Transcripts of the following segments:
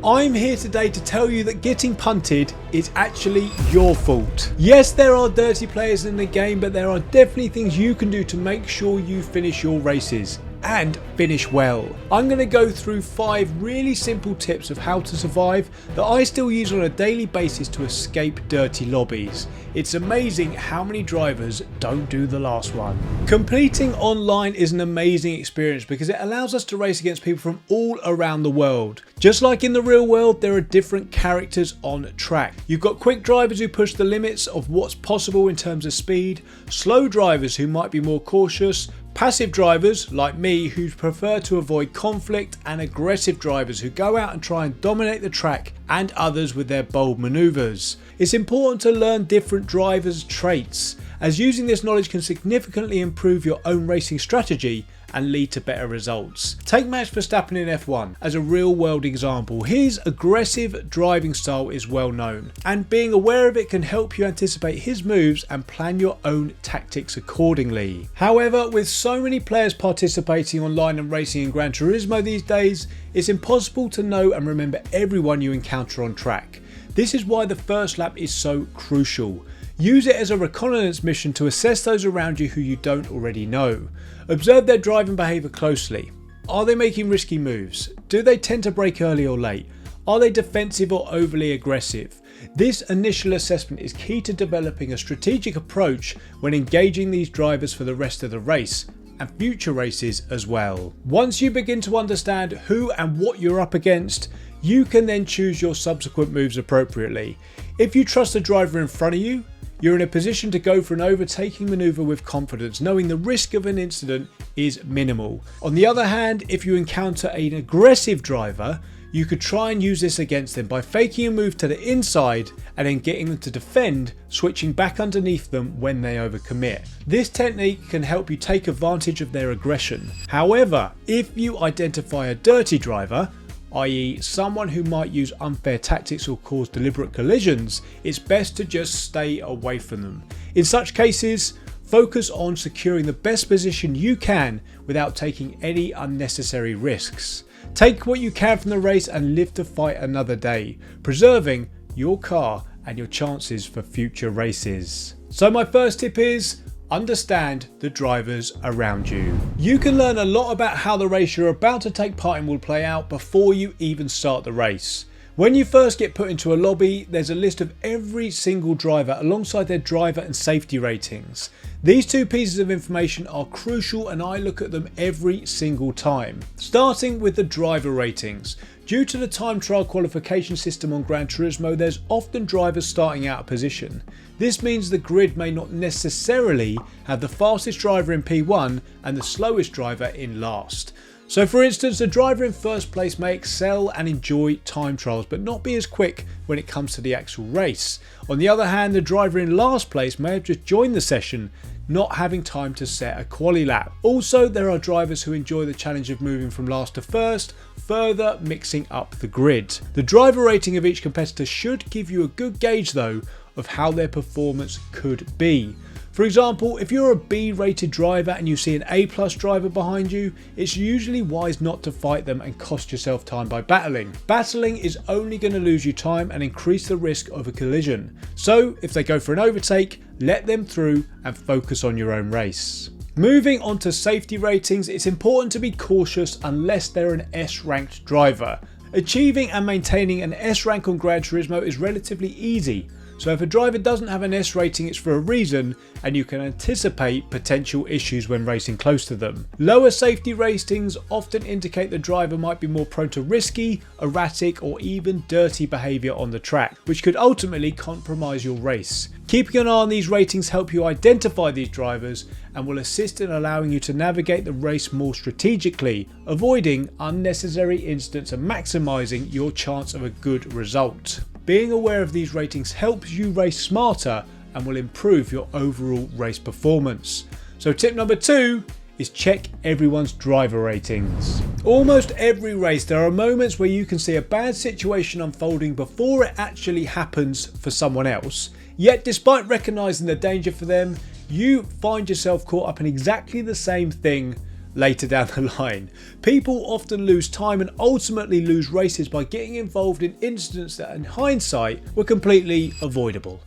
I'm here today to tell you that getting punted is actually your fault. Yes, there are dirty players in the game, but there are definitely things you can do to make sure you finish your races. And finish well. I'm going to go through 5 really simple tips of how to survive that I still use on a daily basis to escape dirty lobbies. It's amazing how many drivers don't do the last one. Completing online is an amazing experience because it allows us to race against people from all around the world. Just like in the real world, there are different characters on track. You've got quick drivers who push the limits of what's possible in terms of speed, slow drivers who might be more cautious, passive drivers like me who prefer to avoid conflict, and aggressive drivers who go out and try and dominate the track, and others with their bold maneuvers. It's important to learn different drivers' traits, as using this knowledge can significantly improve your own racing strategy and lead to better results. Take Max Verstappen in F1 as a real world example. His aggressive driving style is well known, and being aware of it can help you anticipate his moves and plan your own tactics accordingly. However, with so many players participating online and racing in Gran Turismo these days, it's impossible to know and remember everyone you encounter on track. This is why the first lap is so crucial. Use it as a reconnaissance mission to assess those around you who you don't already know. Observe their driving behaviour closely. Are they making risky moves? Do they tend to brake early or late? Are they defensive or overly aggressive? This initial assessment is key to developing a strategic approach when engaging these drivers for the rest of the race and future races as well. Once you begin to understand who and what you're up against, you can then choose your subsequent moves appropriately. If you trust the driver in front of you, you're in a position to go for an overtaking manoeuvre with confidence, knowing the risk of an incident is minimal. On the other hand, if you encounter an aggressive driver, you could try and use this against them by faking a move to the inside and then getting them to defend, switching back underneath them when they overcommit. This technique can help you take advantage of their aggression. However, if you identify a dirty driver, i.e. someone who might use unfair tactics or cause deliberate collisions, it's best to just stay away from them. In such cases, focus on securing the best position you can without taking any unnecessary risks. Take what you can from the race and live to fight another day, preserving your car and your chances for future races. So my first tip is, understand the drivers around you. You can learn a lot about how the race you're about to take part in will play out before you even start the race. When you first get put into a lobby, there's a list of every single driver alongside their driver and safety ratings. These 2 pieces of information are crucial and I look at them every single time. Starting with the driver ratings. Due to the time trial qualification system on Gran Turismo, there's often drivers starting out of position. This means the grid may not necessarily have the fastest driver in P1 and the slowest driver in last. So for instance, the driver in first place may excel and enjoy time trials but not be as quick when it comes to the actual race. On the other hand, the driver in last place may have just joined the session, not having time to set a quali lap. Also, there are drivers who enjoy the challenge of moving from last to first, further mixing up the grid. The driver rating of each competitor should give you a good gauge though of how their performance could be. For example, if you're a B rated driver and you see an A+ driver behind you, it's usually wise not to fight them and cost yourself time by battling. Battling is only going to lose you time and increase the risk of a collision. So if they go for an overtake, let them through and focus on your own race. Moving on to safety ratings, it's important to be cautious unless they're an S ranked driver. Achieving and maintaining an S rank on Gran Turismo is relatively easy. So if a driver doesn't have an S rating, it's for a reason and you can anticipate potential issues when racing close to them. Lower safety ratings often indicate the driver might be more prone to risky, erratic or even dirty behaviour on the track, which could ultimately compromise your race. Keeping an eye on these ratings help you identify these drivers and will assist in allowing you to navigate the race more strategically, avoiding unnecessary incidents and maximising your chance of a good result. Being aware of these ratings helps you race smarter and will improve your overall race performance. So tip number 2 is check everyone's driver ratings. Almost every race there are moments where you can see a bad situation unfolding before it actually happens for someone else, yet despite recognising the danger for them, you find yourself caught up in exactly the same thing later down the line. People often lose time and ultimately lose races by getting involved in incidents that in hindsight were completely avoidable.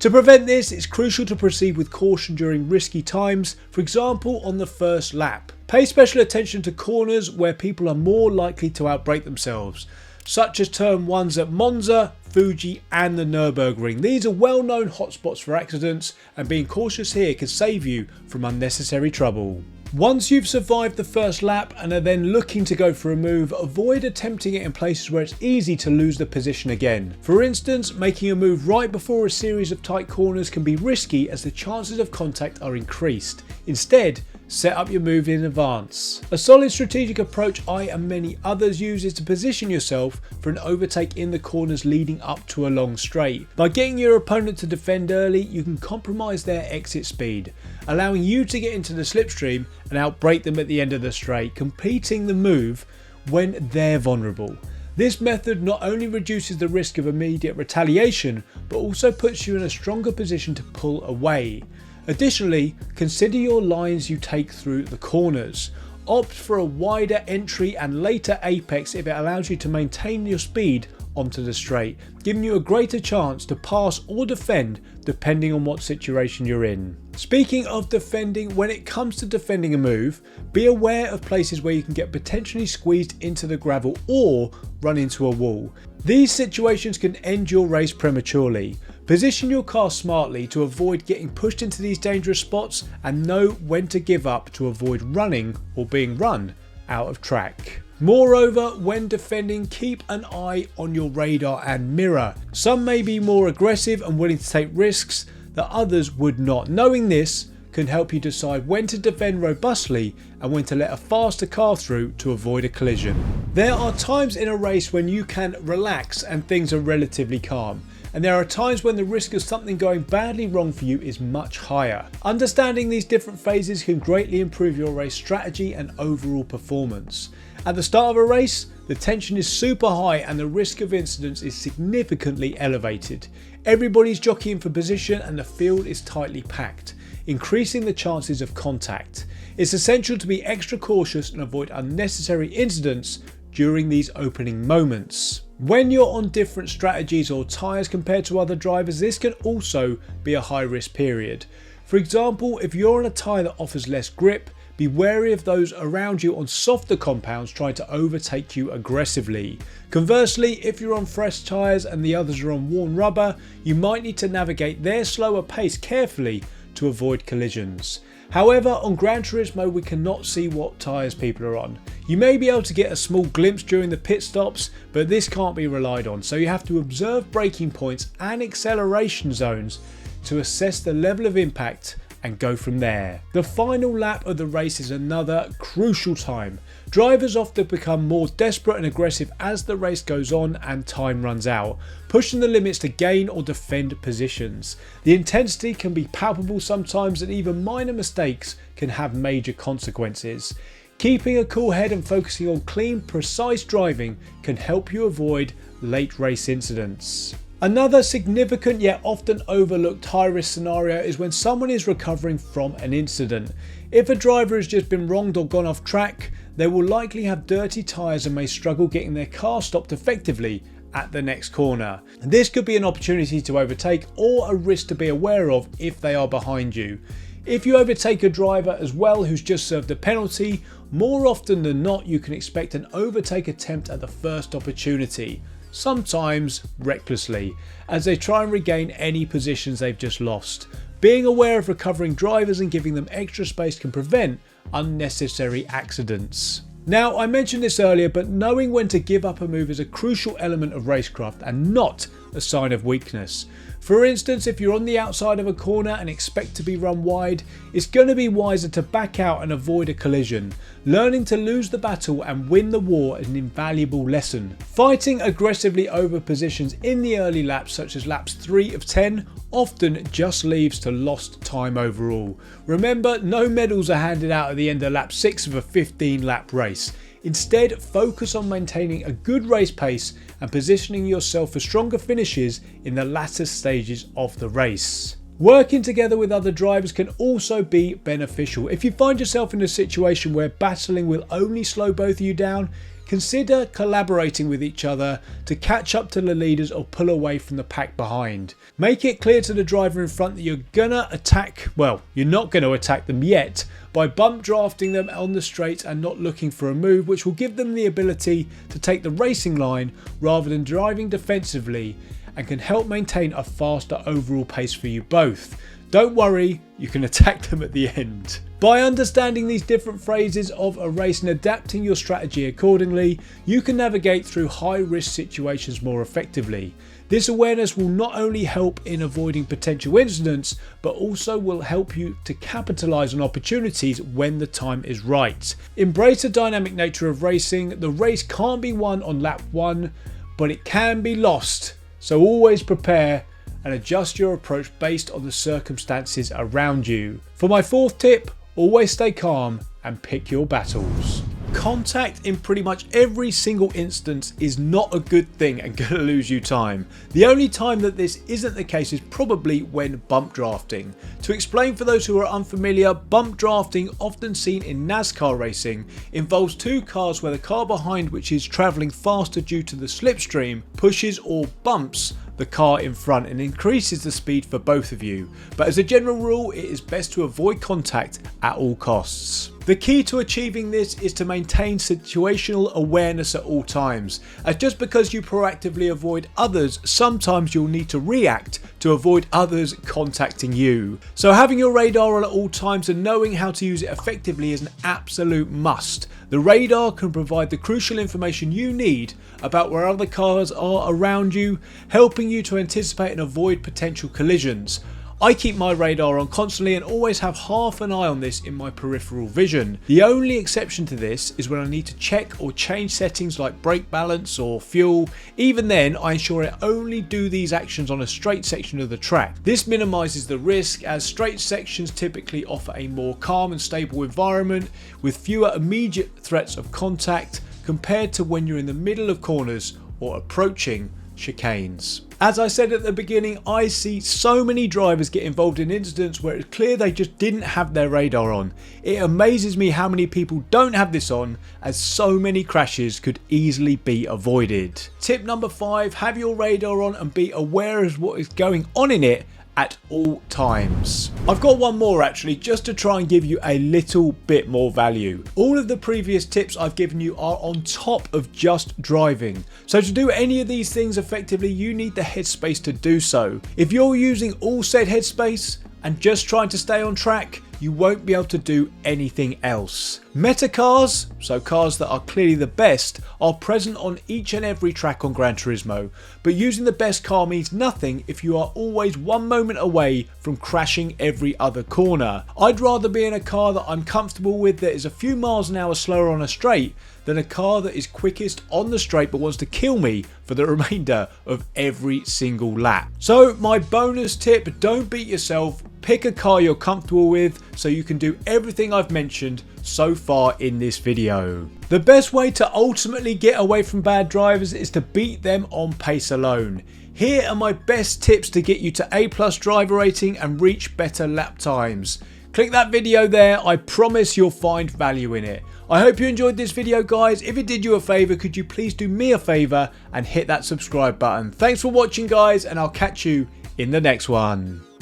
To prevent this, it's crucial to proceed with caution during risky times, for example on the first lap. Pay special attention to corners where people are more likely to outbrake themselves, such as turn 1s at Monza, Fuji and the Nürburgring. These are well-known hotspots for accidents, and being cautious here can save you from unnecessary trouble. Once you've survived the first lap and are then looking to go for a move, avoid attempting it in places where it's easy to lose the position again. For instance, making a move right before a series of tight corners can be risky as the chances of contact are increased. Instead, set up your move in advance. A solid strategic approach I and many others use is to position yourself for an overtake in the corners leading up to a long straight. By getting your opponent to defend early, you can compromise their exit speed, allowing you to get into the slipstream and outbrake them at the end of the straight, completing the move when they're vulnerable. This method not only reduces the risk of immediate retaliation, but also puts you in a stronger position to pull away. Additionally, consider your lines you take through the corners. Opt for a wider entry and later apex if it allows you to maintain your speed onto the straight, giving you a greater chance to pass or defend depending on what situation you're in. Speaking of defending, when it comes to defending a move, be aware of places where you can get potentially squeezed into the gravel or run into a wall. These situations can end your race prematurely. Position your car smartly to avoid getting pushed into these dangerous spots and know when to give up to avoid running or being run out of track. Moreover, when defending, keep an eye on your radar and mirror. Some may be more aggressive and willing to take risks that others would not. Knowing this can help you decide when to defend robustly and when to let a faster car through to avoid a collision. There are times in a race when you can relax and things are relatively calm. And there are times when the risk of something going badly wrong for you is much higher. Understanding these different phases can greatly improve your race strategy and overall performance. At the start of a race, the tension is super high and the risk of incidents is significantly elevated. Everybody's jockeying for position and the field is tightly packed, increasing the chances of contact. It's essential to be extra cautious and avoid unnecessary incidents during these opening moments. When you're on different strategies or tyres compared to other drivers, this can also be a high risk period. For example, if you're on a tyre that offers less grip, be wary of those around you on softer compounds trying to overtake you aggressively. Conversely, if you're on fresh tyres and the others are on worn rubber, you might need to navigate their slower pace carefully to avoid collisions. However, on Gran Turismo we cannot see what tyres people are on. You may be able to get a small glimpse during the pit stops, but this can't be relied on, so you have to observe braking points and acceleration zones to assess the level of impact and go from there. The final lap of the race is another crucial time. Drivers often become more desperate and aggressive as the race goes on and time runs out, pushing the limits to gain or defend positions. The intensity can be palpable sometimes, and even minor mistakes can have major consequences. Keeping a cool head and focusing on clean, precise driving can help you avoid late race incidents. Another significant yet often overlooked high risk scenario is when someone is recovering from an incident. If a driver has just been wronged or gone off track, they will likely have dirty tyres and may struggle getting their car stopped effectively at the next corner. This could be an opportunity to overtake or a risk to be aware of if they are behind you. If you overtake a driver as well who's just served a penalty, more often than not you can expect an overtake attempt at the first opportunity, sometimes recklessly, as they try and regain any positions they've just lost. Being aware of recovering drivers and giving them extra space can prevent unnecessary accidents. Now, I mentioned this earlier, but knowing when to give up a move is a crucial element of racecraft and not a sign of weakness. For instance, if you're on the outside of a corner and expect to be run wide, it's going to be wiser to back out and avoid a collision. Learning to lose the battle and win the war is an invaluable lesson. Fighting aggressively over positions in the early laps, such as laps 3 of 10, often just leads to lost time overall. Remember, no medals are handed out at the end of lap 6 of a 15-lap race. Instead, focus on maintaining a good race pace and positioning yourself for stronger finishes in the latter stages of the race. Working together with other drivers can also be beneficial. If you find yourself in a situation where battling will only slow both of you down, consider collaborating with each other to catch up to the leaders or pull away from the pack behind. Make it clear to the driver in front that you're gonna attack, well, you're not going to attack them yet, by bump drafting them on the straight and not looking for a move, which will give them the ability to take the racing line rather than driving defensively, and can help maintain a faster overall pace for you both. Don't worry, you can attack them at the end. By understanding these different phases of a race and adapting your strategy accordingly, you can navigate through high risk situations more effectively. This awareness will not only help in avoiding potential incidents, but also will help you to capitalize on opportunities when the time is right. Embrace the dynamic nature of racing. The race can't be won on lap 1, but it can be lost. So always prepare and adjust your approach based on the circumstances around you. For my fourth tip, always stay calm and pick your battles. Contact in pretty much every single instance is not a good thing and going to lose you time. The only time that this isn't the case is probably when bump drafting. To explain for those who are unfamiliar, bump drafting, often seen in NASCAR racing, involves two cars where the car behind, which is travelling faster due to the slipstream, pushes or bumps the car in front and increases the speed for both of you. But as a general rule, it is best to avoid contact at all costs. The key to achieving this is to maintain situational awareness at all times, as just because you proactively avoid others, sometimes you'll need to react to avoid others contacting you. So having your radar on at all times and knowing how to use it effectively is an absolute must. The radar can provide the crucial information you need about where other cars are around you, helping you to anticipate and avoid potential collisions. I keep my radar on constantly and always have half an eye on this in my peripheral vision. The only exception to this is when I need to check or change settings like brake balance or fuel. Even then, I ensure I only do these actions on a straight section of the track. This minimises the risk, as straight sections typically offer a more calm and stable environment with fewer immediate threats of contact compared to when you're in the middle of corners or approaching chicanes. As I said at the beginning, I see so many drivers get involved in incidents where it's clear they just didn't have their radar on. It amazes me how many people don't have this on, as so many crashes could easily be avoided. Tip number 5, have your radar on and be aware of what is going on in it at all times. I've got one more actually, just to try and give you a little bit more value. All of the previous tips I've given you are on top of just driving. So to do any of these things effectively, you need the headspace to do so. If you're using all said headspace and just trying to stay on track, you won't be able to do anything else. Meta cars, so cars that are clearly the best, are present on each and every track on Gran Turismo, but using the best car means nothing if you are always one moment away from crashing every other corner. I'd rather be in a car that I'm comfortable with that is a few miles an hour slower on a straight than a car that is quickest on the straight but wants to kill me for the remainder of every single lap. So my bonus tip, don't beat yourself, pick a car you're comfortable with so you can do everything I've mentioned so far in this video. The best way to ultimately get away from bad drivers is to beat them on pace alone. Here are my best tips to get you to A+ driver rating and reach better lap times. Click that video there, I promise you'll find value in it. I hope you enjoyed this video guys. If it did you a favour, could you please do me a favour and hit that subscribe button. Thanks for watching guys, and I'll catch you in the next one.